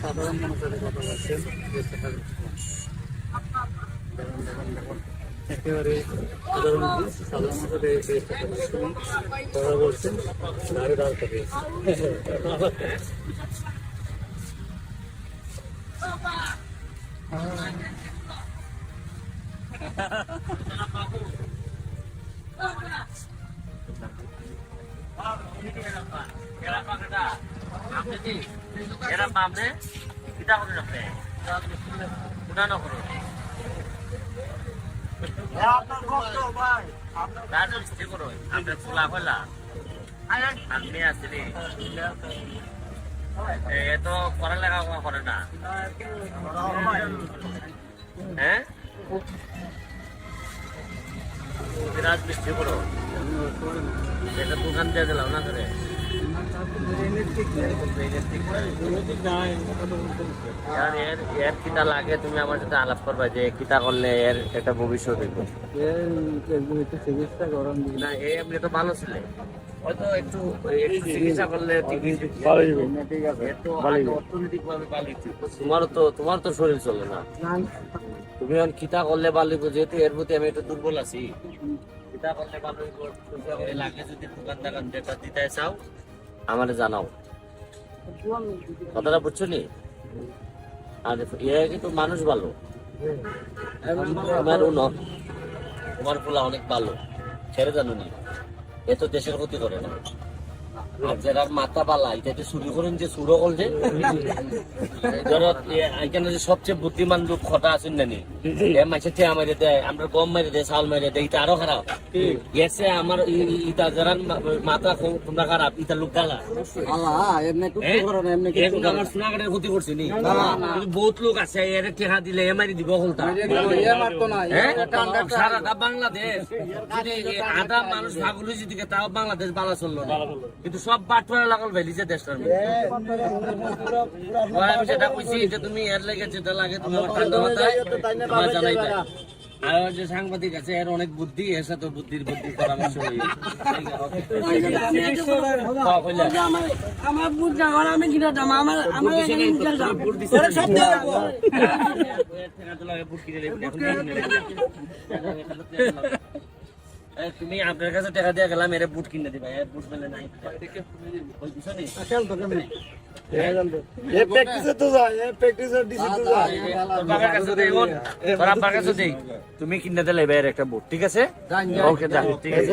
সাধারণ মানুষের কথা বলছেন, একেবারে সাধারণ মানুষের কথা বলছেন, দাঁড়িয়ে দাঁড় করে এরা মামলে কিতা করে রাখে উঠানো করো আপনার খোলা খোলা আমি আসছি এত পড়ালেখা করে না হ্যাঁ রাজমিস্ত্রি করো এটা দোকান দিয়ে দিলাম না করে এর কিতা লাগে তুমি আমার সাথে আলাপ করবা যে কিতা করলে এর একটা ভবিষ্যৎ চিকিৎসা করেন না এমনি তো ভালো ছিল হয়তো একটু চিকিৎসা করলে অর্থনৈতিক ভাবে তোমার তো শরীর চলে না তুমি এখন কিতা করলে ভালো যেহেতু এর প্রতি আমি একটু দুর্বল আছি কিতা করলে ভালো লাগে যদি দোকান দাকান যেটা দিতে চাও আমারে জানাও কথাটা বুঝছো নি আর কিন্তু মানুষ ভালো তোমার পোলা অনেক ভালো ছেড়ে জানো নি এ তো দেশের ক্ষতি করে না আর যারা মাথা পালা এটা শুরু করেন যে শুরু করছে ধরো এখানে যে সবচেয়ে বুদ্ধিমান লোক খটা আছেন না নি মাছের ঠেয়া মারে দেয় আমরা গম মারে দেয় চাউল মারে দেয় এটা আরো খারাপ গেছে আমার ইটা যারা মাথা তোমরা খারাপ ইটা লোক গালা আমার সোনাঘাটের ক্ষতি করছে নি বহুত লোক আছে এর ঠেকা দিলে এমারি দিব হলতা সারাটা বাংলাদেশ আধা মানুষ ভাগল যেদিকে তাও বাংলাদেশ ভালো চললো না কিন্তু সব বাটুয়া লাগল ভেলিছে দেশটার আমি যেটা কইছি যে তুমি এর লাগে যেটা লাগে তুমি আমার ঠান্ডা মাথায় তোমার জানাইতে আর যে সাংবাদিক আছে এর অনেক বুদ্ধি এর সাথে বুদ্ধির পরামর্শ আমার বুদ্ধ আমি কিনা দাম আমার তুমি আপনার কাছে টাকা দিয়ে গেলাম এর বুট কিনে দিবা এর বুট মেলে নাই তুমি কিনে দিলে এবার একটা বুট ঠিক আছে ওকে ঠিক আছে